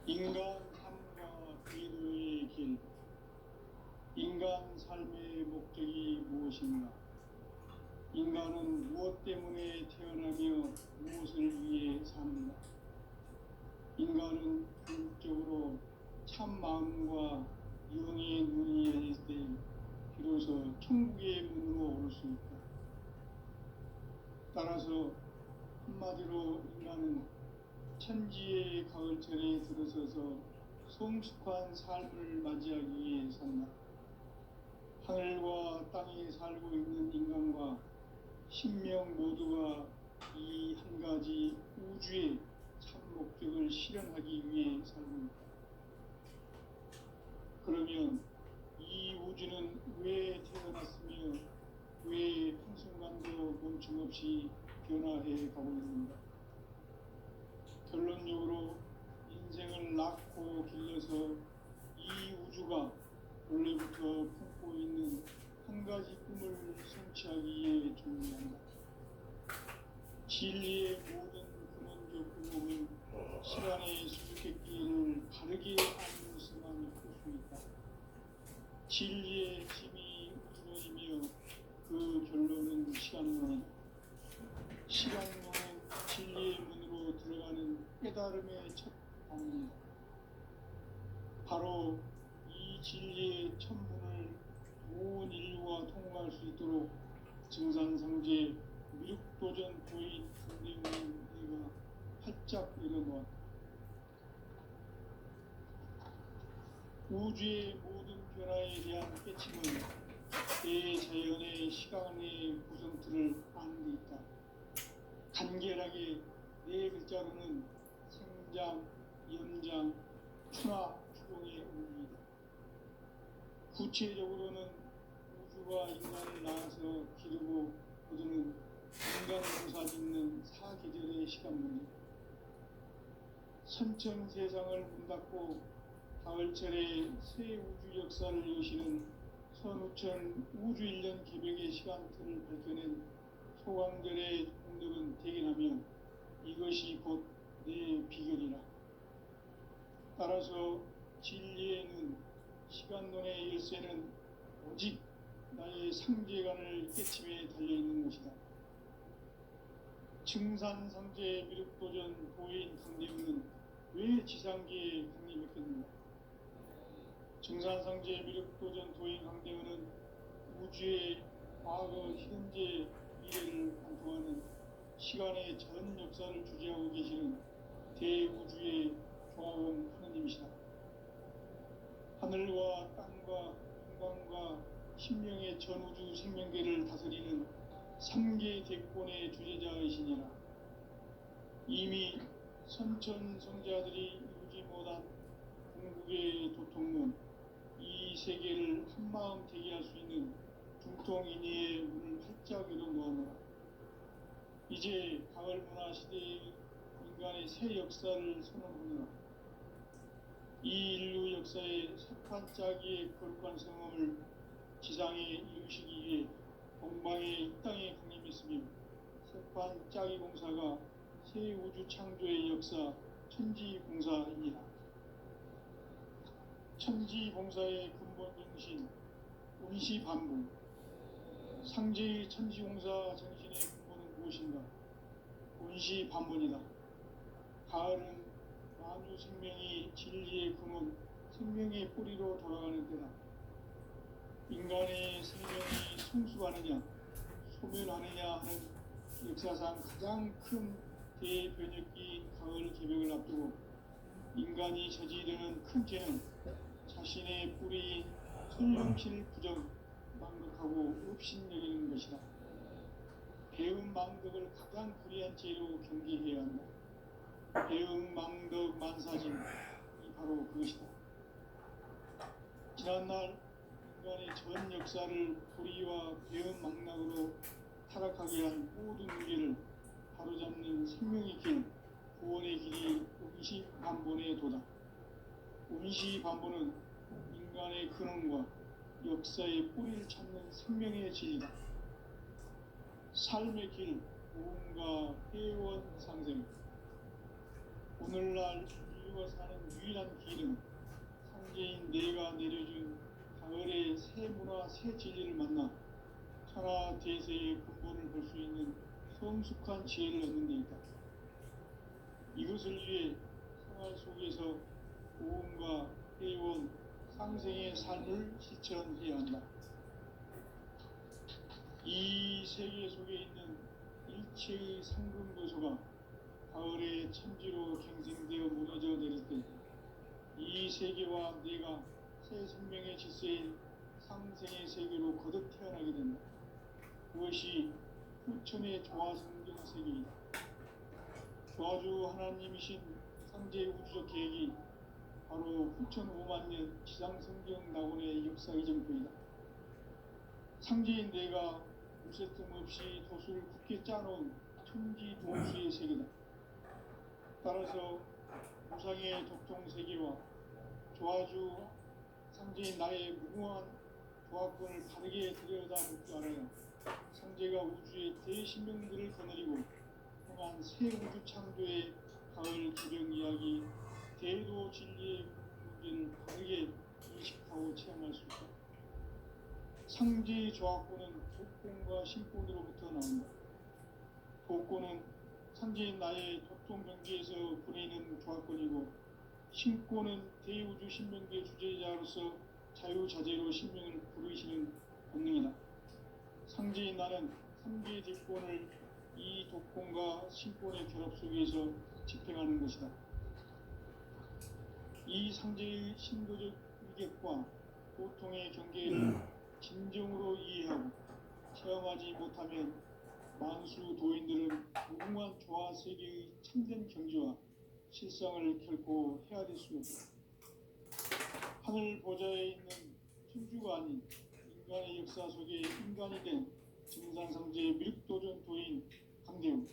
인간 삶과 기도의 길, 인간 삶의 목적이 무엇인가? 인간은 무엇 때문에 태어나며 무엇을 위해 사는가? 인간은 궁극적으로 참 마음과 영의 눈이 열릴 때 비로소 천국의 문으로 올 수 있다. 따라서 한마디로 인간은 천지의 가을철에 들어서서 성숙한 삶을 맞이하기 위해 산다. 하늘과 땅에 살고 있는 인간과 신명 모두가 이 한 가지 우주의 참 목적을 실현하기 위해 살고 있다. 그러면 이 우주는 왜 태어났으며 왜 한순간도 멈춤없이 변화해 가고 있는가? 결론적으로 인생을 낳고 길러서 이 우주가 원래부터 품고 있는 한 가지 꿈을 성취하기 위해 존재한다. 진리의 모든 근원적 의목은 시간의 수수께끼를 바르게 아는 것만 풀 수 있다. 진리의 힘이 우주론이며 그 결론은 시간론이다. 시간론은 진리의 문으로 들어가는 깨달음의 첫 방문이다. 바로 이 진리의 첫 문을 온 인류가 통과할 수 있도록 증산상제 미륵도전 도인 강대웅은 내가 활짝 열어놓았다. 우주의 모든 변화에 대한 깨침은 대자연의 시간의 구성틀을 아는 데 있다. 간결하게 네 글자로는 생장, 연장, 추나 추동의 의미이다. 구체적으로는 우주가 인간을 낳아서 기르고 거두는 인간 농사 짓는 사계절의 시간문이다. 선천 세상을 문 닫고 가을철에 새 우주 역사를 여시는 선우천 우주 1년 개벽의 시간틀을 밝혀낸 소강절의 공덕은 대견하며 이것이 곧 내 비결이라. 따라서 진리에는 시간론의 열쇠는 오직 나의 상제관을 깨침에 달려있는 것이다. 증산상제 미륵도전 도인 강대웅은 왜 지상계에 강림했겠는가? 증산상제 미륵도전 도인 강대웅은 우주의 과거, 현재, 미래를 관통하는 시간의 전 역사를 주재하고 계시는 대우주의 조화원 하느님이시다. 하늘과 땅과 인간과 신명의 전우주 생명계를 다스리는 3계 대권의 주재자이시니라. 이미 선천성자들이 이루지 못한 궁극의 도통문, 이 세계를 한마음 되게 할 수 있는 중통인의의 문을 활짝 열어놓아노라. 이제 가을 문화 시대의 인간의 새 역사를 선언하노라. 이 인류 역사의 새판짜기의 거룩한 성험을 지상에 이루시기 위해 동방의 이 땅에 강림했으며 새판짜기 공사가 새 우주 창조의 역사 천지봉사입니다. 천지봉사의 근본 정신 운시반복. 상제의 천지공사 정신의 근본은 무엇인가? 운시반복이다. 가을은 만유 생명이 진리의 근원, 생명의 뿌리로 돌아가는 때다. 인간의 생명이 성숙하느냐, 소멸하느냐 하는 역사상 가장 큰 대변혁기인 가을 개벽을 앞두고 인간이 저지르는 큰 죄는 자신의 뿌리인 설령실 부정, 망극하고 업신여기는 것이다. 배움 망덕을 가장 불의한 죄로 경계해야 한다. 배움 망덕 만사진, 이 바로 그것이다. 지난날 인간의 전 역사를 불의와 배움 망락으로 타락하게 한 모든 문제를 바로잡는 생명의 길, 구원의 길이 운시반본의 도다. 운시반본은 인간의 근원과 역사의 뿌리를 찾는 생명의 진리다. 삶의 길, 무언가 회원 상생. 오늘날 천주가 사는 유일한 길은 상제인 내가 내려준 가을의 새 문화 새 진리를 만나 천하 대세의 근본을 볼 수 있는 성숙한 지혜를 얻는 데 있다. 이것을 위해 생활 속에서 고음과 회원, 상생의 삶을 실천해야 한다. 이 세계 속에 있는 일체의 상근도서가 가을의 천지로 갱생되어 무너져 내릴 때 이 세계와 내가 새 생명의 질서인 상생의 세계로 거듭 태어나게 된다. 그것이 후천의 조화성경 세계이다. 조화주 하나님이신 상제 우주적 계획이 바로 후천 5만년 지상성경 낙원의 역사 이정표이다. 상제인 내가 무쇠틈 없이 도수를 굳게 짜놓은 천지 도수의 세계다. 따라서 무상의 독통 세계와 조화주 상제인 나의 무궁한 조화권을 바르게 들여다볼 줄 알아야 상제가 우주의 대신명들을 거느리고 행한 새 우주 창조의 가을 기병 이야기 대도 진리의 문제를 바르게 인식하고 체험할 수 있다. 상제의 조화권은 독권과 신권으로부터 나온다. 독권은 상제인 나의 독통 경계에서 보내는 조화권이고 신권은 대우주 신명계 주제자로서 자유자재로 신명을 부르시는 본능이다. 상제인 나는 3개의 뒷권을 이 독권과 신권의 결합 속에서 집행하는 것이다. 이 상제의 신도적 위격과 고통의 경계를 진정으로 이해하고 체험하지 못하면 만수 도인들은 무궁한 조화 세계의 참된 경지와 실상을 결코 헤아릴 수 없다. 하늘 보좌에 있는 천주가 아닌 인간의 역사 속에 인간이 된 증산상제 밀도전 도인 강대우,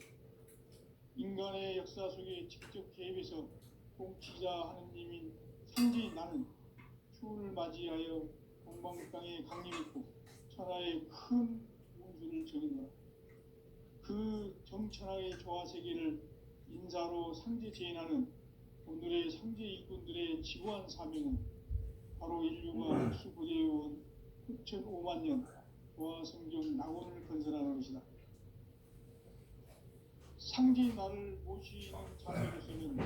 인간의 역사 속에 직접 개입해서 통치자 하느님인 상제인 나는 추운을 맞이하여 동방 땅에 강림했고 천하의 큰 운수를 정했노라. 그 정천하의 조화 세계를 인사로 상제 제인하는 오늘의 상제 일꾼들의 지구한 사명은 바로 인류가 흡수부대해온 후천 5만년 조화성경 낙원을 건설하는 것이다. 상제인 나를 모시는 자세로서는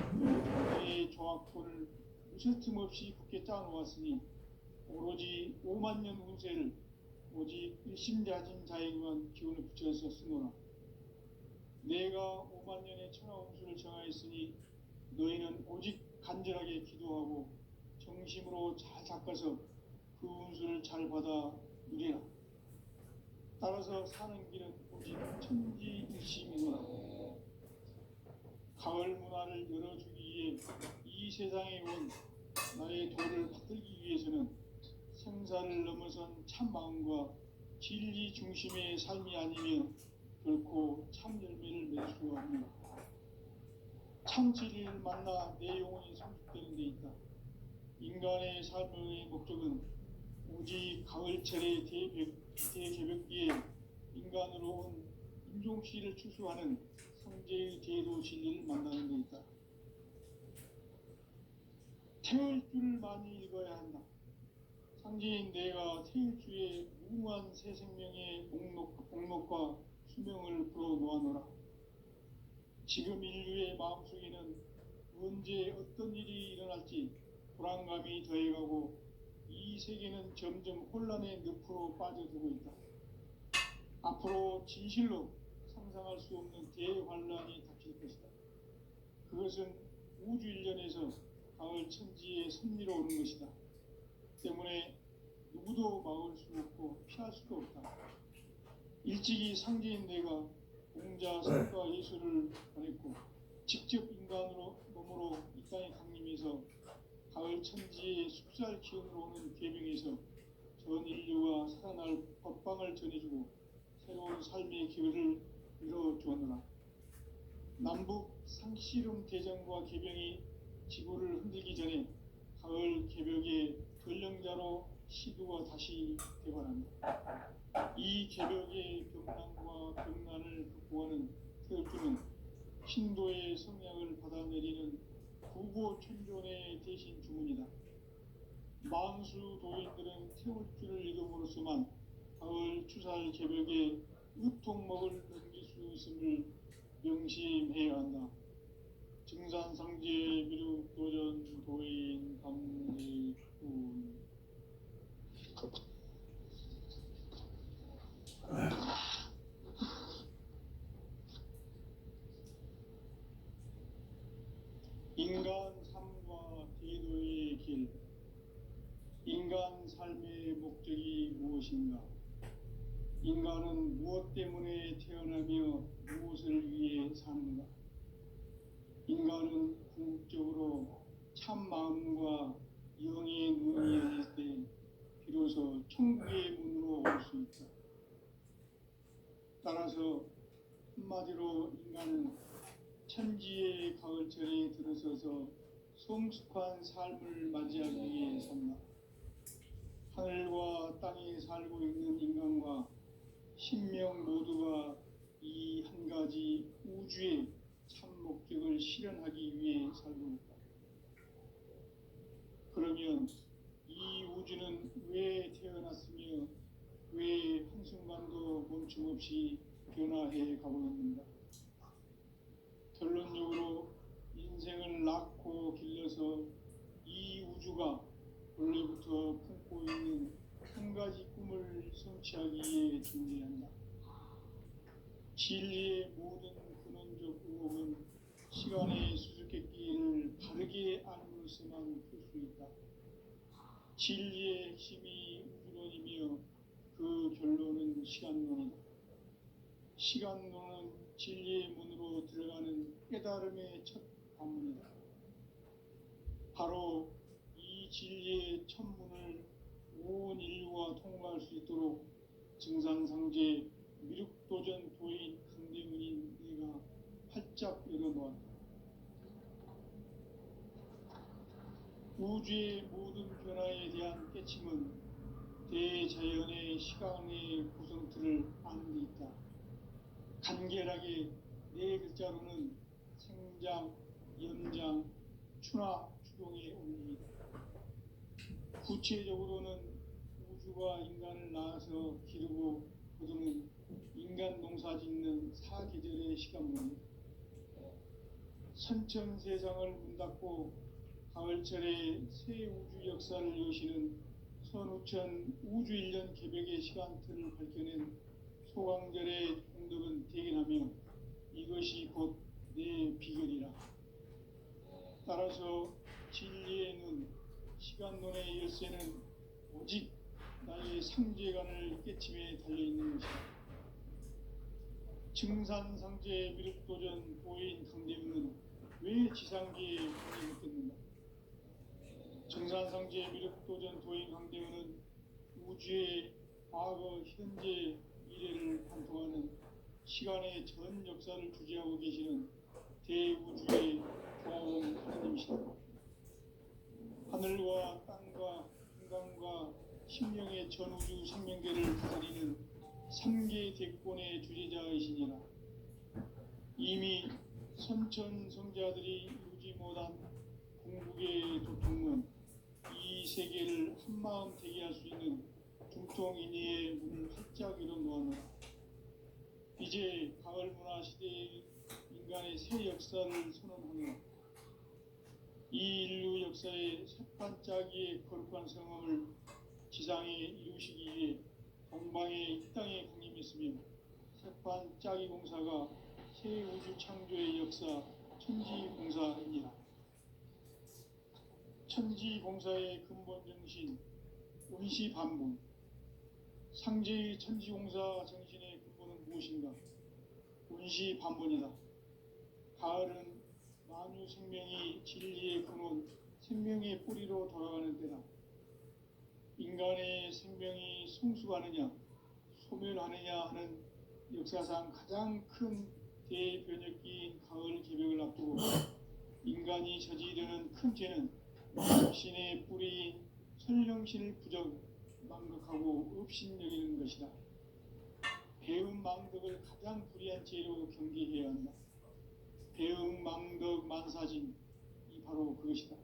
내 조화권을 무쇠틈 없이 굳게 짜놓았으니 오로지 5만년 운세를 오직 일심자진 자에게만 기운을 붙여서 쓰노라. 내가 5만년의 천하 운수를 정하였으니 너희는 오직 간절하게 기도하고 정심으로 잘 닦아서 그 운수를 잘 받아 누리라. 따라서 사는 길은 오직 천지일심이노라. 가을 문화를 열어주기 위해 이 세상에 온 나의 도를 받들기 위해서는 생사를 넘어선 참 마음과 진리 중심의 삶이 아니면 결코 참 열매를 맺을 수가 없노라. 참 진리를 만나 내 영혼이 성숙되는 데 있다. 인간의 삶의 목적은 오직 가을철의 대개벽기에 인간으로 온 임종씨를 추수하는 상제의 대도 진리를 만나는 데 있다. 태을 줄을 많이 읽어야 한다. 상제인 내가 태일주의 무궁한 새 생명의 목록과 수명을 풀어놓아노라. 지금 인류의 마음속에는 언제 어떤 일이 일어날지 불안감이 더해가고 이 세계는 점점 혼란의 늪으로 빠져들고 있다. 앞으로 진실로 상상할 수 없는 대환란이 닥칠 것이다. 그것은 우주 일련에서 가을 천지에 섭리로 오는 것이다. 때문에 누구도 막을 수 없고 피할 수도 없다. 일찍이 상제인 내가 공자 성과 예수를 보냈고 직접 인간으로 몸으로 이 땅에 강림해서 가을 천지의 숲살 기운으로 오는 계명에서 전 인류가 살아날 법방을 전해주고 새로운 삶의 기회를 이뤄주었노라. 남북 상씨름 대전과 개병이 지구를 흔들기 전에 가을 개벽의 전령자로 시도가 다시 되관한다. 이 개벽의 병난과 병난을 극복하는 태극주는 신도의 성량을 받아내리는 구보천존의 대신 주문이다. 만수 도인들은 태울 줄을 읽음으로써만 가을 추살 개벽에 으통먹을 넘길 수 있음을 명심해야 한다. 증산상제 미륵도전 도인 감리군. 인간 삶과 대도의 길. 인간 삶의 목적이 무엇인가? 인간은 무엇 때문에 태어나며 무엇을 위해 사는가? 인간은 궁극적으로 참 마음과 영의 눈이 열릴 때 비로소 천국의 문으로 올 수 있다. 따라서 한마디로 인간은 천지의 가을철에 들어서서 성숙한 삶을 맞이하기 위해 산다. 하늘과 땅에 살고 있는 인간과 신명 모두가 이 한 가지 우주의 참 목적을 실현하기 위해 살고 있다. 그러면 이 우주는 왜 태어났으며 왜 한순간도 멈춤없이 변화해 가고 있는가? 결론적으로 인생을 낳고 길러서 이 우주가 원래부터 품고 있는 한 가지 꿈을 성취하기 위해 존재한다. 진리의 모든 근원적 의혹은 시간의 수수께끼를 바르게 알므로서만 풀 수 있다. 진리의 핵심이 우주론이며 그 결론은 시간론이다. 시간론은 진리의 문으로 들어가는 깨달음의 첫 관문이다. 바로 이 진리의 첫 문을 온 인류가 통과할 수 있도록 증산상제 미륵도전 도인 강대문인 내가 활짝 열어놓았다. 우주의 모든 변화에 대한 깨침은 대자연의 시간의 구성틀을 아는 데 있다. 간결하게 네 글자로는 생장, 연장, 추나 추동의 원리이다. 구체적으로는 우주가 인간을 낳아서 기르고 거두는 인간 농사 짓는 사계절의 시간문이다. 선천세상을 문 닫고 가을철에 새 우주 역사를 여시는 선우천 우주 1년 개벽의 시간틀을 밝혀낸 소강절의 공덕은 대견하며 이것이 곧 내 비결이라. 따라서 진리의 눈, 시간론의 열쇠는 오직 나의 상제관을 깨침에 달려있는 것이다. 증산상제 미륵도전 도인 강대문은 왜 지상계에 관여했겠는가? 증산상제 미륵도전 도인 강대문은 우주의 과거, 현재, 미래를 관통하는 시간의 전 역사를 주재하고 계시는 대우주의 고아원 하나님이시다. 하늘과 땅과 인간과 심령의 전우주 생명계를 다스리는 3계 대권의 주재자이시니라. 이미 선천성자들이 이루지 못한 궁극의 도통은 이 세계를 한마음 되게 할 수 있는 중통인의의 문을 활짝 열어놓았노라. 이제 가을 문화 시대의 인간의 새 역사를 선언하며 이 인류 역사의 새반짝이의 거룩한 성험을 지상에 이루시기 위해 동방에 이 땅에 강림했으며 새반짝이 공사가 새 우주 창조의 역사 천지공사이니라. 천지공사의 근본 정신 운시반분. 상제의 천지공사 정신의 근본은 무엇인가? 운시반분이다. 가을은 만유 생명이 진리의 근원, 생명의 뿌리로 돌아가는 때다. 인간의 생명이 성숙하느냐, 소멸하느냐 하는 역사상 가장 큰 대변혁기인 가을 개벽을 앞두고 인간이 저지르는 큰 죄는 신의 뿌리인 설령신을 망각하고 업신여기는 것이다. 배움 망덕을 가장 불의한 죄로 경계해야 한다. 배움 망덕 만사진, 이 바로 그것이다.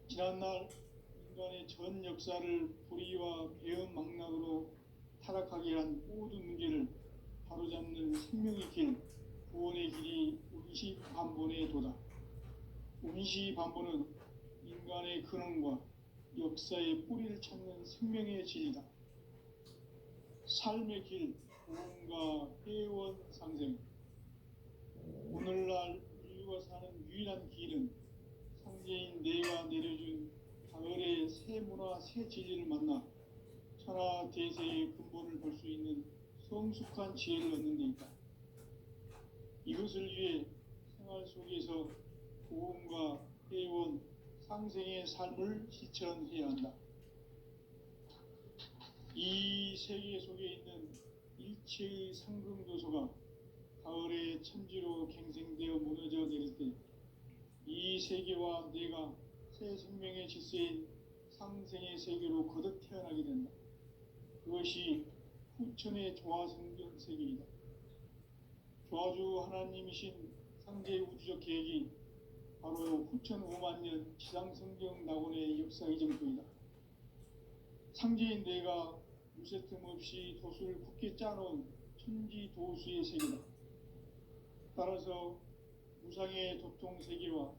지난날 인간의 전 역사를 불의와 배은 망락으로 타락하게 한 모든 문제를 바로잡는 생명의 길, 구원의 길이 운시반본에 도다. 운시반본은 인간의 근원과 역사의 뿌리를 찾는 생명의 진리다. 삶의 길, 구원과 회원 상생. 오늘날 인류가 사는 유일한 길은 상제인 내가 내려준 가을의 새 문화, 새 진리를 만나 천하 대세의 근본을 볼 수 있는 성숙한 지혜를 얻는 데 있다. 이것을 위해 생활 속에서 구원과 회원, 상생의 삶을 실천해야 한다. 이 세계 속에 있는 일체의 상승도서가 가을의 천지로 갱생되어 무너져 내릴 때 이 세계와 내가 새 생명의 질서인 상생의 세계로 거듭 태어나게 된다. 그것이 후천의 조화성경 세계이다. 조화주 하나님이신 상제 우주적 계획이 바로 후천 5만 년 지상성경 낙원의 역사의 정토이다. 상제인 내가 무쇠틈 없이 도수를 굳게 짜놓은 천지 도수의 세계다. 따라서 무상의 도통 세계와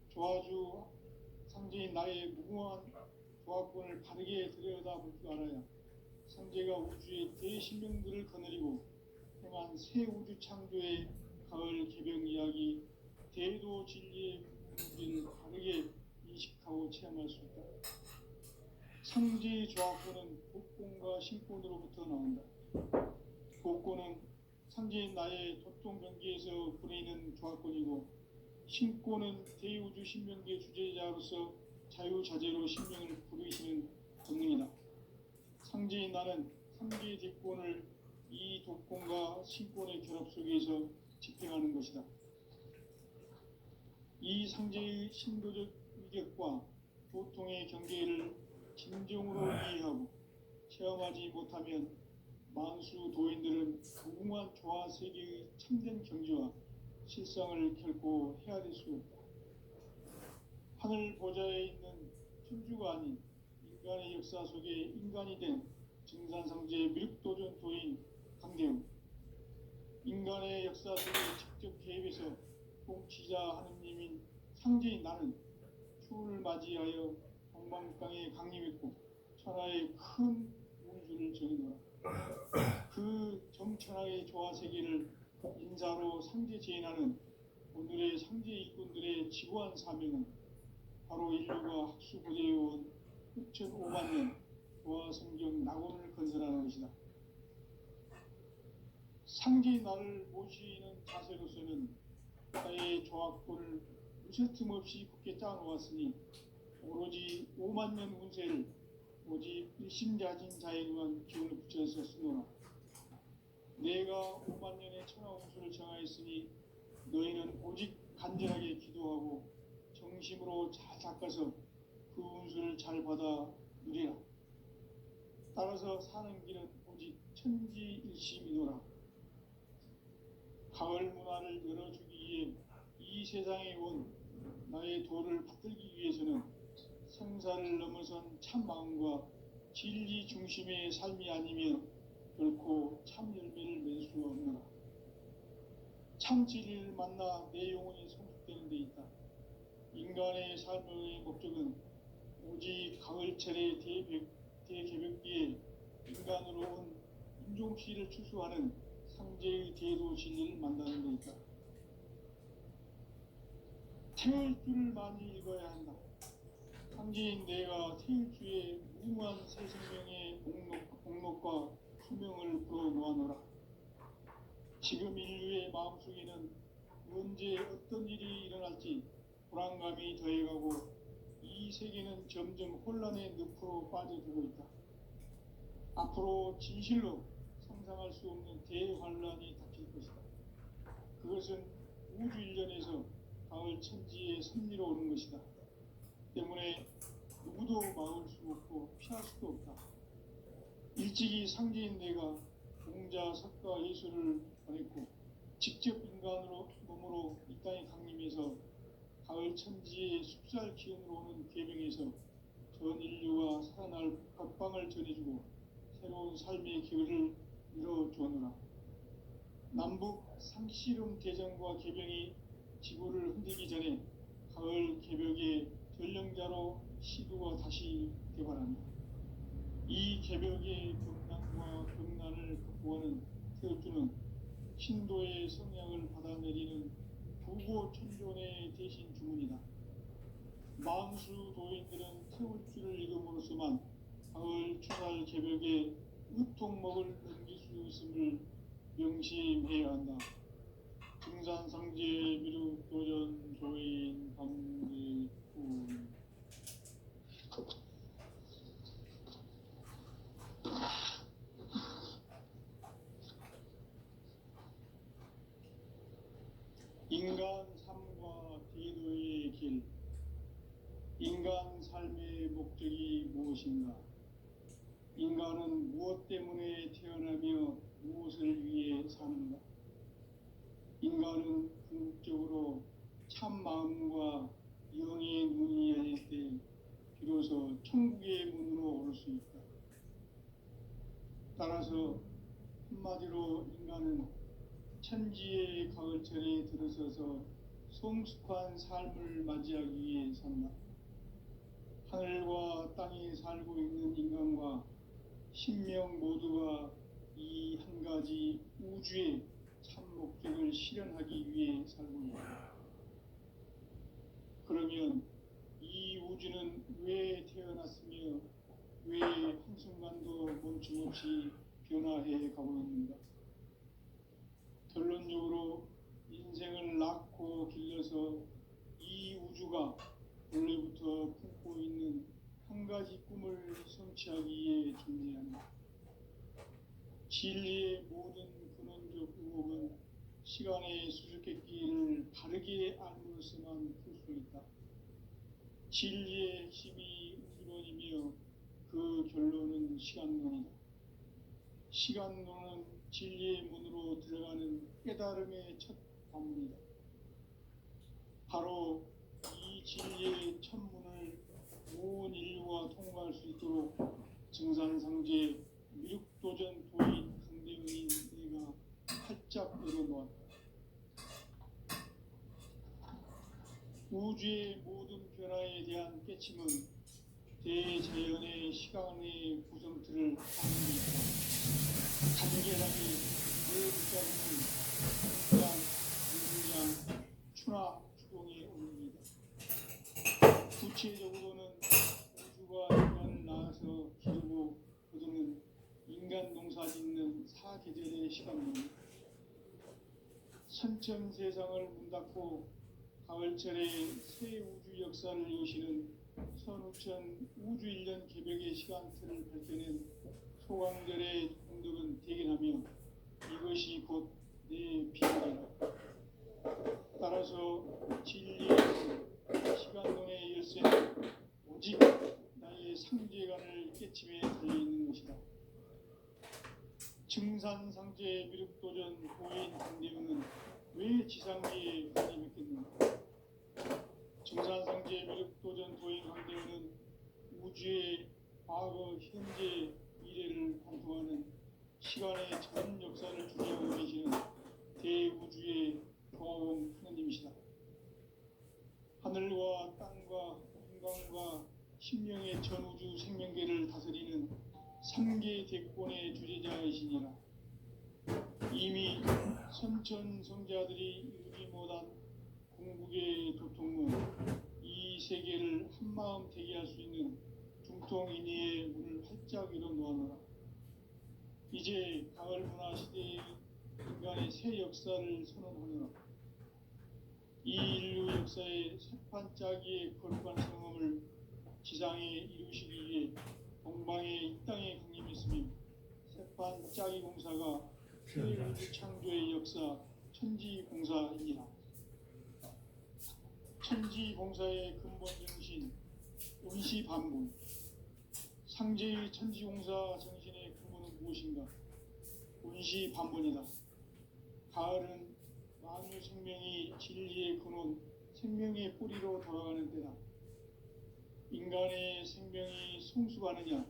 조화주 상제인 나의 무궁한 조화권을 바르게 들여다볼 줄 알아야 상제가 우주의 대신령들을 거느리고 행한 새 우주 창조의 가을 개병 이야기, 대도 진리의 문제를 바르게 인식하고 체험할 수 있다. 상제의 조화권은 복권과 신권으로부터 나온다. 복권은 상제인 나의 도통 경계에서 부리는 조화권이고, 신권은 대우주 신명계 주제자로서 자유자재로 신명을 부르시는 권능이다. 상제인 나는 상제의 뒷권을 이 도권과 신권의 결합 속에서 집행하는 것이다. 이 상제의 신도적 위격과 도통의 경계를 진정으로 이해하고 체험하지 못하면 만수 도인들은 무궁한 조화 세계의 참된 경지와 실상을 결코 헤아릴 수 없다. 하늘 보좌에 있는 천주가 아닌 인간의 역사 속에 인간이 된 증산상제의 밀도전 도인 강대우, 인간의 역사 속에 직접 개입해서 통치자 하느님인 상제인 나는 추운을 맞이하여 동방강에 강림했고 천하의 큰 운수를 정의노라. 그 정천하의 조화 세계를 인사로 상제 제인하는 오늘의 상제 일꾼들의 지구한 사명은 바로 인류가 학수 고대해온 6,500만 년 조화 성경 낙원을 건설하는 것이다. 상제의 나를 모시는 자세로서는 나의 조화권을 무쇠틈 없이 굳게 짜놓았으니 오로지 5만 년 운세를 오직 일심자진 자에게만 기운을 붙여서 쓰노라. 내가 5만 년의 천하 운수를 정하였으니 너희는 오직 간절하게 기도하고 정심으로 잘 닦아서 그 운수를 잘 받아 누리라. 따라서 사는 길은 오직 천지일심이노라. 가을 문화를 열어주기 위해 이 세상에 온 나의 도를 붙들기 위해서는 생사를 넘어선 참 마음과 진리 중심의 삶이 아니면 결코 참 열매를 맺을 수가 없노라. 참 진리를 만나 내 영혼이 성숙되는 데 있다. 인간의 삶의 목적은 오직 가을철의 대개벽기에 인간으로 온 인종시를 추수하는 상제의 대도 진리를 만나는 데 있다. 태을 줄을 많이 읽어야 한다. 상제인 내가 태일주의 무궁한 새 생명의 목록과 수명을 풀어놓아노라. 지금 인류의 마음속에는 언제 어떤 일이 일어날지 불안감이 더해가고 이 세계는 점점 혼란의 늪으로 빠져들고 있다. 앞으로 진실로 상상할 수 없는 대환란이 닥칠 것이다. 그것은 우주 일련에서 가을 천지의 섭리로 오는 것이다. 때문에 누구도 막을 수 없고 피할 수도 없다. 일찍이 상제인 내가 공자, 석가, 예수를 보냈고 직접 인간으로 몸으로 이 땅에 강림해서 가을 천지의 숲살 기운으로 오는 계명에서 전 인류가 살아날 각방을 전해주고 새로운 삶의 기회를 열어주었노라. 남북 상씨름 대전과 개병이 지구를 흔들기 전에 가을 개벽의 전령자로 시도가 다시 개발한다. 이 개벽의 경난과 병난을 극복하는 태엽주는 신도의 성향을 받아내리는 부고 천존의 대신 주문이다. 만수 도인들은 태울주를 읽음으로써만 가을 추살 개벽의 으통목을 넘길 수 있음을 명심해야 한다. 증산상제 미륵도전 조인 감리군. 인간 삶과 대도의 길. 인간 삶의 목적이 무엇인가? 인간은 무엇 때문에 태어나며 무엇을 위해 사는가? 인간은 궁극적으로 참 마음과 영의 눈이 열릴 때 비로소 천국의 문으로 올 수 있다. 따라서 한마디로 인간은 천지의 가을철에 들어서서 성숙한 삶을 맞이하기 위해 산다. 하늘과 땅에 살고 있는 인간과 신명 모두가 이 한 가지 우주의 참 목적을 실현하기 위해 살고 있다. 그러면 이 우주는 왜 태어났으며 왜 한순간도 멈춤없이 변화해 가고 있는가? 결론적으로 인생을 낳고 길러서 이 우주가 원래부터 품고 있는 한 가지 꿈을 성취하기 위해 존재한다. 진리의 모든 근원적 의혹은 시간의 수수께끼를 바르게 알므로서만 풀 수 있다. 진리의 핵심이 우주론이며 그 결론은 시간론이다. 시간론은 진리의 문으로 들어가는 깨달음의 첫 관문이다. 바로 이 진리의 첫 문을 온 인류가 통과할 수 있도록 증산상제 미륵도전 도인 강대훈이 내가 활짝 열어놓았다. 우주의 모든 변화에 대한 깨침은 대자연의 시간의 구성틀을 아는 것이다. 간결하게 늘 붙잡는 공장, 물장, 추나 추동의 원리이다. 구체적으로는 우주가 인간을 낳아서 기르고 거두는 인간 농사 짓는 사계절의 시간입니다. 선천 세상을 문 닫고 가을철에 새 우주 역사를 여시는 선우천 우주 1년 개벽의 시간틀을 밝혀낸 소강절의 공덕은 대견하며 이것이 곧 내 비밀이다. 따라서 진리의 시간론의 열쇠는 오직 나의 상제관을 깨침에 달려있는 것이다. 증산상제 미륵도전 고인 강대훈은 왜 지상계에 관여했겠는가? 증산상제 미륵도전 도인 강대훈은 우주의 과거, 현재, 미래를 관통하는 시간의 전 역사를 주재하고 계시는 대우주의 공화국 하느님이시다. 하늘과 땅과 인간과 신명의 전우주 생명계를 다스리는 3계 대권의 주재자이시니라. 이미 선천성자들이 이루지 못한 궁극의 도통은 이 세계를 한마음 되게 할 수 있는 중통인의의 문을 활짝 열어놓았노라. 이제 가을 문화 시대의 인간의 새 역사를 선언하노라. 이 인류 역사의 새판짜기의 거룩한 성험을 지상에 이루시기 위해 동방의 이 땅에 강림했으며 새판짜기 공사가 새 우주 창조의 역사 천지공사입니다. 천지공사의 근본 정신 원시반분. 상제의 천지공사 정신의 근본은 무엇인가? 원시반분이다. 가을은 만유 생명이 진리의 근원 생명의 뿌리로 돌아가는 때다. 인간의 생명이 성숙하느냐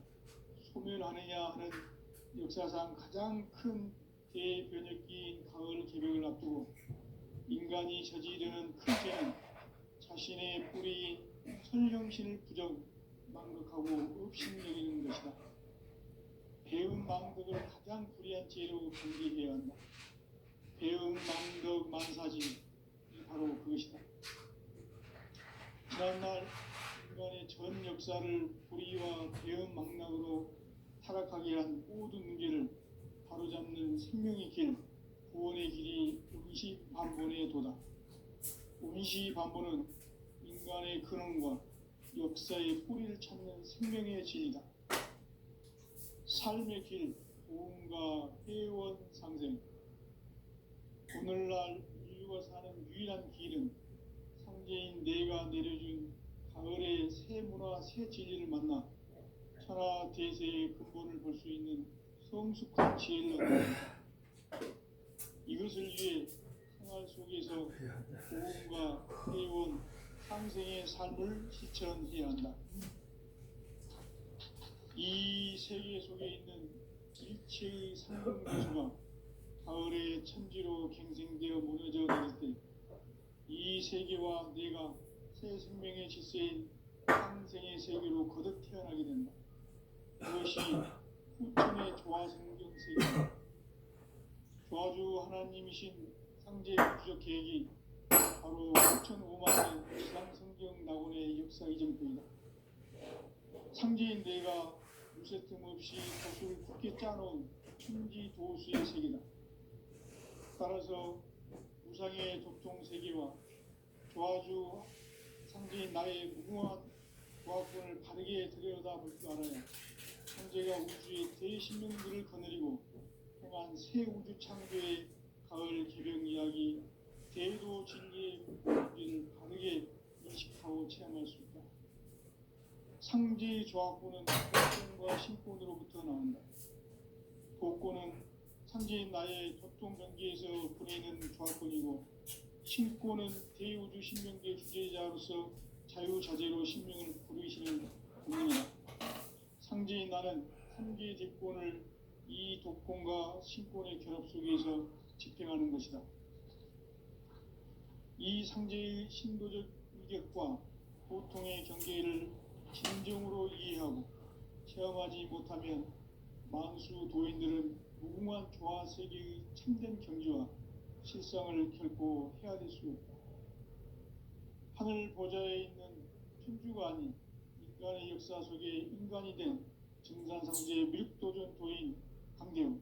소멸하느냐 하는 역사상 가장 큰 대변혁기인 가을 개벽을 앞두고 인간이 저지르는 큰 죄는 자신의 뿌리인 설령신을 망각하고 업신여기는 것이다. 배은 망덕을 가장 불의한 죄로 경계해야 한다. 배은 망덕 만사지 바로 그것이다. 지난날 인간의 전 역사를 불의와 배은 망락으로 타락하게 한 모든 문제를 바로잡는 생명의 길, 구원의 길이 운시반본의 도다. 운시반본은 인간의 근원과 역사의 뿌리를 찾는 생명의 진리다. 삶의 길, 보험과 회원 상생. 오늘날 인류가 사는 유일한 길은 상제인 내가 내려준 가을의 새 문화, 새 진리를 만나 천하 대세의 근본을 볼 수 있는 성숙한 지혜를 얻는다. 이것을 위해 생활 속에서 보험과 회원, 상생의 삶을 실천해야 한다. 이 세계 속에 있는 일체의 상승교수가 가을의 천지로 갱생되어 무너져 내릴 때 이 세계와 내가 새 생명의 질서인 상생의 세계로 거듭 태어나게 된다. 그것이 후천의 조화성경 세계다. 조화주 하나님이신 상제의 우주적 계획이 바로 9,500만 지상성경 낙원의 역사 이전부이다. 상제인 내가 무쇠틈 없이 돛을 굳게 짜놓은 천지 도수의 세계다. 따라서 우상의 도통 세계와 조화주 상제인 나의 무궁한 조화권을 바르게 들여다볼 줄 알아야 상제가 우주의 대신명들을 거느리고 행한 새 우주 창조의 가을 개벽 이야기 대도 진리의 본질을 바르게 인식하고 체험할 수 있다. 상제의 조화권은 도권과 신권으로부터 나온다. 도권은 상제인 나의 도통 경계에서 보내는 조화권이고 신권은 대우주 신명계 주제자로서 자유자재로 신명을 부르시는 권능이다. 상제인 나는 3개의 대권을 이 도권과 신권의 결합 속에서 집행하는 것이다. 이 상제의 신도적 위격과 보통의 경계를 진정으로 이해하고 체험하지 못하면 만수 도인들은 무궁한 조화 세계의 참된 경지와 실상을 결코 헤아릴 수 없다. 하늘 보좌에 있는 천주가 아닌 인간의 역사 속에 인간이 된 증산상제의 밀도전 도인 강대웅.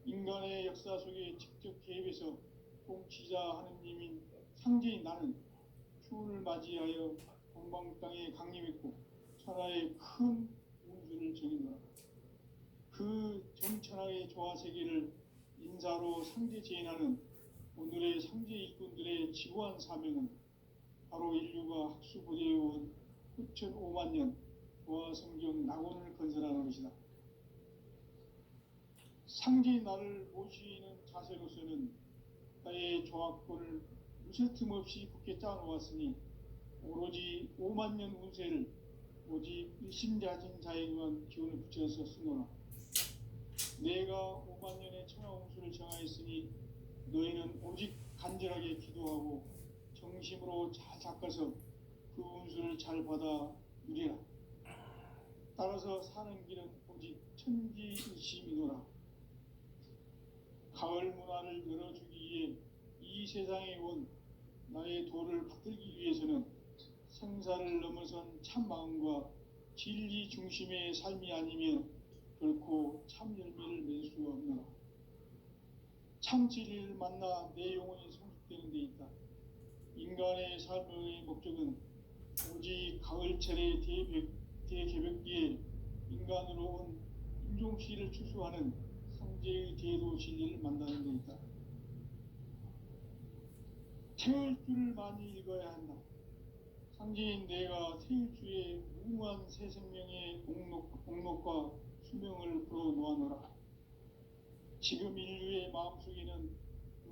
인간의 역사 속에 직접 개입해서 통치자 하느님인 상제인 나는 추운을 맞이하여 동방 땅에 강림했고 천하의 큰 운수를 정의노라. 그 정천하의 조화 세계를 인사로 상제 제인하는 오늘의 상제 일꾼들의 지구한 사명은 바로 인류가 학수고대해온 9,500만 년 조화 성경 낙원을 건설하는 것이다. 상제인 나를 모시는 자세로서는 나의 조화권을 무쇠틈 없이 굳게 짜놓았으니 오로지 5만 년 운세를 오직 일심자진 자에게만 기운을 붙여서 쓰노라. 내가 5만 년의 천하 운수를 정하였으니 너희는 오직 간절하게 기도하고 정심으로 잘 닦아서 그 운수를 잘 받아 누리라. 따라서 사는 길은 오직 천지일심이노라. 가을 문화를 열어주기 위해 이 세상에 온 나의 도를 받들기 위해서는 생사를 넘어선 참 마음과 진리 중심의 삶이 아니면 결코 참 열매를 맺을 수 없노라. 참 진리를 만나 내 영혼이 성숙되는 데 있다. 인간의 삶의 목적은 오직 가을철의 대개벽기에 인간으로 온 인종씨를 추수하는 상제의 대도 진리를 만나는 데 있다. 태일주를 많이 읽어야 한다. 상제인 내가 태일주의 무궁한 새 생명의 목록과 수명을 풀어놓아노라. 지금 인류의 마음속에는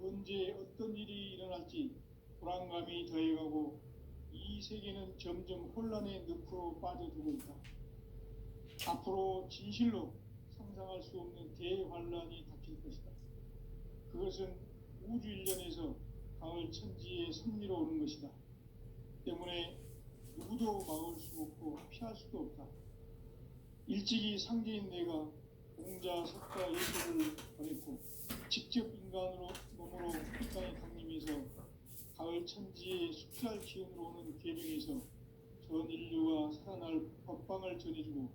언제 어떤 일이 일어날지 불안감이 더해가고 이 세계는 점점 혼란의 늪으로 빠져들고 있다. 앞으로 진실로 상상할 수 없는 대환란이 닥칠 것이다. 그것은 우주 일련에서 가을 천지의 섭리로 오는 것이다. 때문에 누구도 막을 수 없고 피할 수도 없다. 일찍이 상제인 내가 공자, 석가, 예술을 보냈고 직접 인간으로 몸으로 이 땅에 강림해서 가을 천지의 숫살 기운으로 오는 계명에서 전 인류가 살아날 법방을 전해주고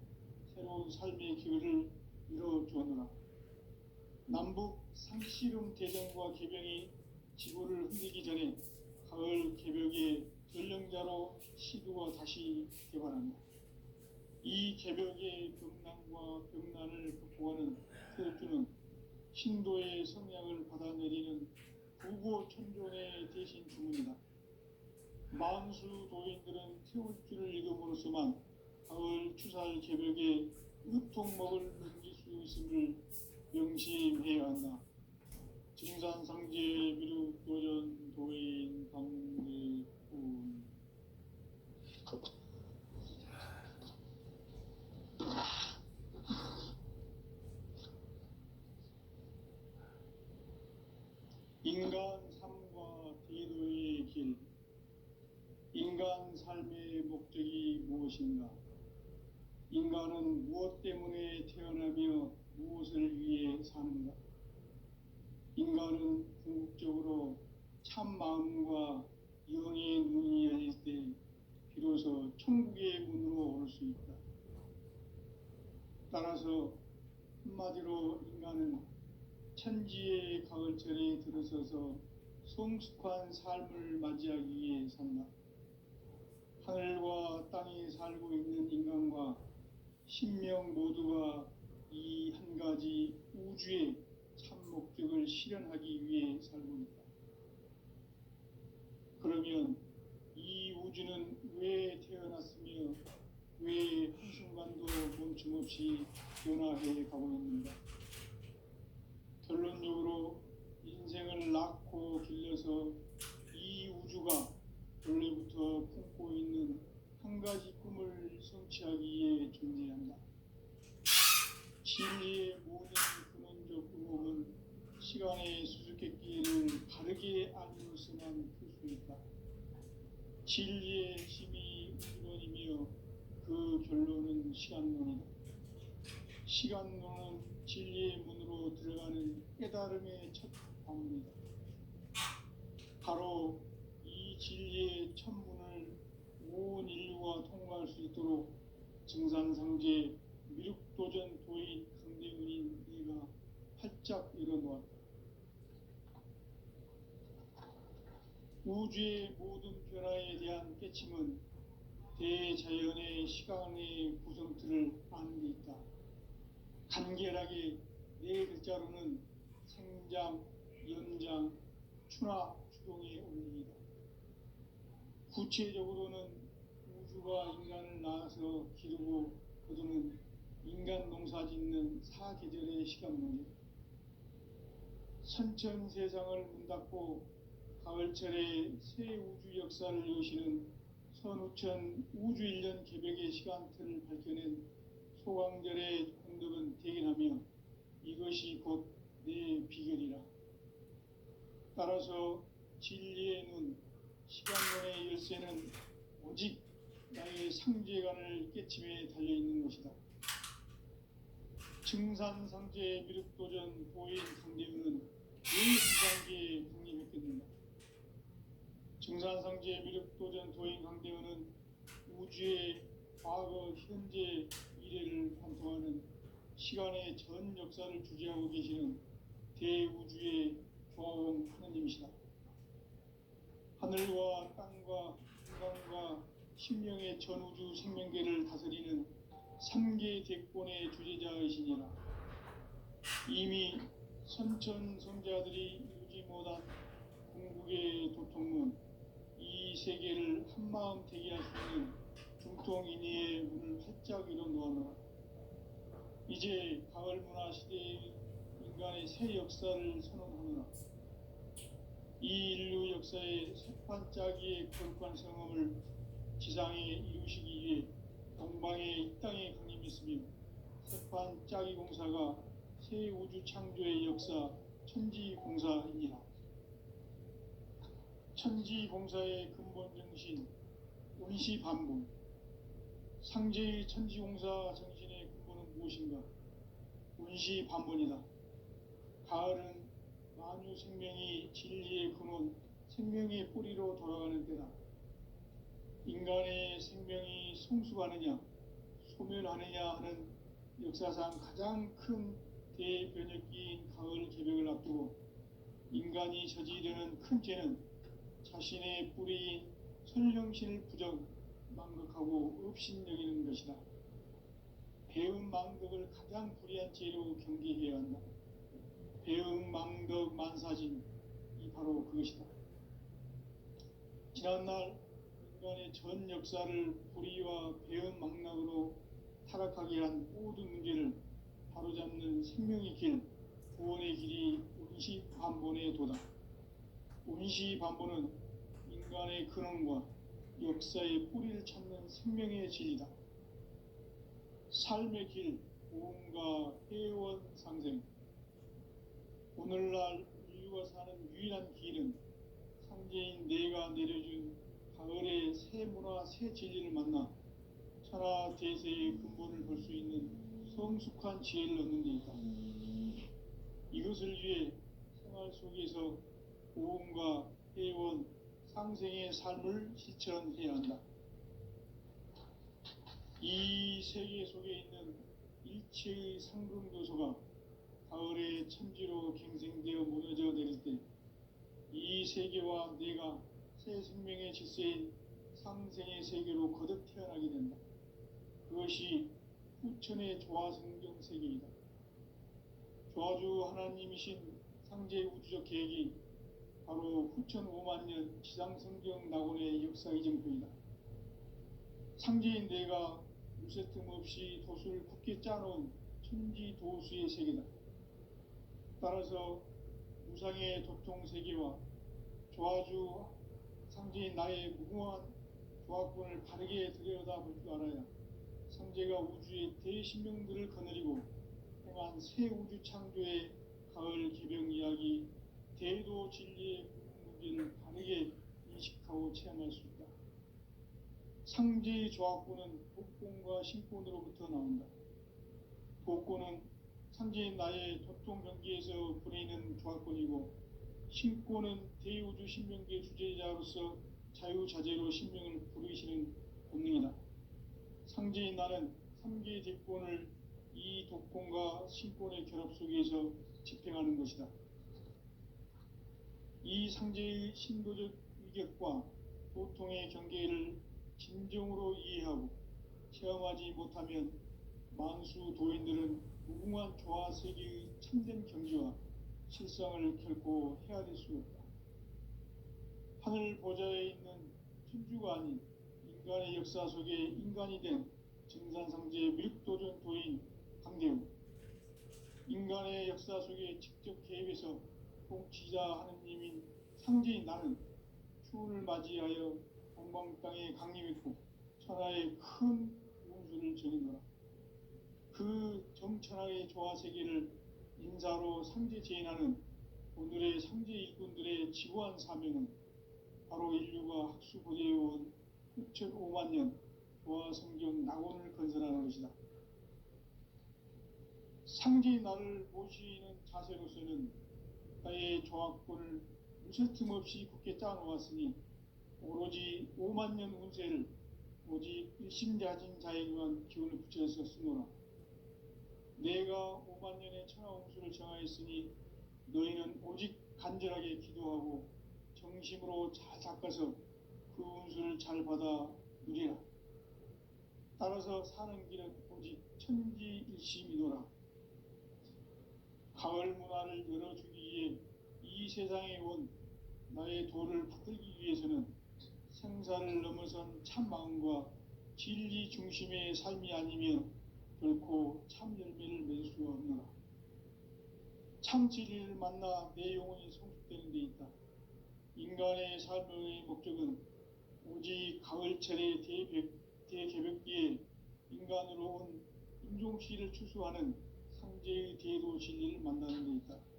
새로운 삶의 기회를 이뤄주었노라. 남북 상씨름 대전과 개병이 지구를 흔들기 전에 가을 개벽의 전령자로 시두가 다시 개발한다. 이 개벽의 병난과 병난을 극복하는 태엽주는 신도의 성향을 받아내리는 부고 천존의 대신 주문이다. 만수 도인들은 태울주를 읽음으로써만 가을 추살 개벽의 으통먹을 넘길 수 있음을 명심해야 한다. 증산상제 미륵 도전 도인 강제군 인간 삶과 대도의 길. 인간 삶의 목적이 무엇인가? 인간은 무엇 때문에 태어나며 무엇을 위해 사는가? 인간은 궁극적으로 참 마음과 영의 눈이 열릴 때 비로소 천국의 문으로 올 수 있다. 따라서 한마디로 인간은 천지의 가을철에 들어서서 성숙한 삶을 맞이하기 위해 산다. 하늘과 땅에 살고 있는 인간과 신명 모두가 이 한 가지 우주의 참 목적을 실현하기 위해 살고 있다. 그러면 이 우주는 왜 태어났으며 왜 한순간도 멈춤없이 변화해 가고 있는가? 결론적으로 인생을 낳고 길러서 이 우주가 원래부터 품고 있는 한 가지 꿈을 성취하기 위해 존재한다. 진리의 모든 근원적 의목은 시간의 수수께끼를 바르게 알므로서만 풀 수 있다. 진리의 핵심이 우주론이며 그 결론은 시간론이다. 시간론은 진리의 문으로 들어가는 깨달음의 첫 방문이다. 바로 이 진리의 첫 문을 온 인류가 통과할 수 있도록 증산상제 미륵도전 도인 강대훈인 내가 활짝 열어놓았다. 우주의 모든 변화에 대한 깨침은 대자연의 시간의 구성틀을 아는 데 있다. 간결하게 네 글자로는 생장, 연장, 추나 추동의 원리이다. 구체적으로는 우주가 인간을 낳아서 기르고 거두는 인간 농사 짓는 사계절의 시간론이다. 선천 세상을 문 닫고 가을철에 새 우주 역사를 여시는 선우천 우주 1년 개벽의 시간틀을 밝혀낸 소강절의 공덕은 대견하며 이것이 곧 내 비결이라. 따라서 진리의 눈, 시간론의 열쇠는 오직 나의 상제관을 깨침에 달려있는 것이다. 증산상제 미륵도전 도인 강대훈은 왜 기상기에 강림했겠는가? 증산상제 미륵도전 도인 강대훈은 우주의 과거, 현재, 미래를 관통하는 시간의 전 역사를 주재하고 계시는 대우주의 조화원 하느님이시다. 하늘과 땅과 인간과 신명의 전우주 생명계를 다스리는 3계 대권의 주재자이시니라. 이미 선천성자들이 이루지 못한 궁극의 도통문, 이 세계를 한마음 되게 할 수 있는 중통인의의 문을 활짝 열어놓았노라. 이제 가을 문화 시대의 인간의 새 역사를 선언하노라. 이 인류 역사의 세판짜기의 거룩한 성험을 지상에 이루시기 위해 동방에 이 땅에 강림했으며 세판짜기 공사가 새 우주 창조의 역사 천지공사이니라. 천지공사의 근본 정신 원시반본. 상제의 천지공사 정신의 근본은 무엇인가? 원시반본이다. 가을은 만유 생명이 진리의 근원, 생명의 뿌리로 돌아가는 때다. 인간의 생명이 성숙하느냐, 소멸하느냐 하는 역사상 가장 큰 대변혁기인 가을 개벽을 앞두고 인간이 저지르는 큰 죄는 자신의 뿌리인 선령신을 부정, 망극하고 업신여기는 것이다. 배음 망덕을 가장 불의한 죄로 경계해야 한다. 배음 망덕 만사진이 바로 그것이다. 지난날 인간의 전 역사를 불의와 배음 망락으로 타락하게 한 모든 문제를 바로잡는 생명의 길, 구원의 길이 원시반본의 도다. 원시반본은 인간의 근원과 역사의 뿌리를 찾는 생명의 진리다. 삶의 길, 보험과 회원 상생. 오늘날 인류가 사는 유일한 길은 상제인 내가 내려준 가을의 새 문화, 새 진리를 만나 천하 대세의 근본을 볼 수 있는 성숙한 지혜를 얻는 데 있다. 이것을 위해 생활 속에서 보험과 회원, 상생의 삶을 실천해야 한다. 이 세계 속에 있는 일체의 상금도서가 가을의 천지로 갱생되어 무너져 내릴 때 이 세계와 내가 새 생명의 질서인 상생의 세계로 거듭 태어나게 된다. 그것이 후천의 조화성경 세계이다. 조화주 하나님이신 상제 우주적 계획이 바로 후천 5만년 지상성경 낙원의 역사 이정표이다. 상제인 내가 무쇠틈 없이 도수를 굳게 짜놓은 천지도수의 세계다. 따라서 무상의 도통세계와 조화주 상제인 나의 무궁한 조화권을 바르게 들여다볼 줄 알아야 상제가 우주의 대신명들을 거느리고 행한 새 우주 창조의 가을 개병 이야기 대도 진리의 문제를 바르게 인식하고 체험할 수 있다. 상제의 조화권은 복권과 신권으로부터 나온다. 복권은 상제인 나의 도통 경계에서 부리는 조화권이고, 신권은 대우주 신명계 주제자로서 자유자재로 신명을 부르시는 본능이다. 상제인 나는 3개의 대권을 이 독권과 신권의 결합 속에서 집행하는 것이다. 이 상제의 신도적 위격과 도통의 경계를 진정으로 이해하고 체험하지 못하면 만수 도인들은 무궁한 조화 세계의 참된 경지와 실상을 결코 헤아릴 수 없다. 하늘 보좌에 있는 천주가 아닌 인간의 역사 속에 인간이 된 증산상제 밀도전 도인 강대우, 인간의 역사 속에 직접 개입해서 통치자 하느님인 상제인 나는 추운을 맞이하여 동방 땅에 강림했고 천하의 큰 운수를 정인노라. 그 정천하의 조화 세계를 인사로 상제 제인하는 오늘의 상제 일꾼들의 지구한 사명은 바로 인류가 학수고대해온 6,500년 조화 성경 낙원을 건설하는 것이다. 상제인 나를 모시는 자세로서는 나의 조화권을 무쇠틈 없이 굳게 짜놓았으니 오로지 5만년 운세를 오직 일심자진 자에게만 기운을 붙여서 쓰노라. 내가 5만년의 천하홍수를 정하였으니 너희는 오직 간절하게 기도하고 정심으로 잘 닦아서 그 운수를 잘 받아 누리라. 따라서 사는 길은 오직 천지일심이노라. 가을 문화를 열어주기 위해 이 세상에 온 나의 도를 받들기 위해서는 생사를 넘어선 참 마음과 진리 중심의 삶이 아니면 결코 참 열매를 맺을 수가 없노라. 참 진리를 만나 내 영혼이 성숙되는 데 있다. 인간의 삶의 목적은 오직 가을철의 대개벽기에 인간으로 온 임종씨를 추수하는 상제의 대도 진리를 만나는 데 있다.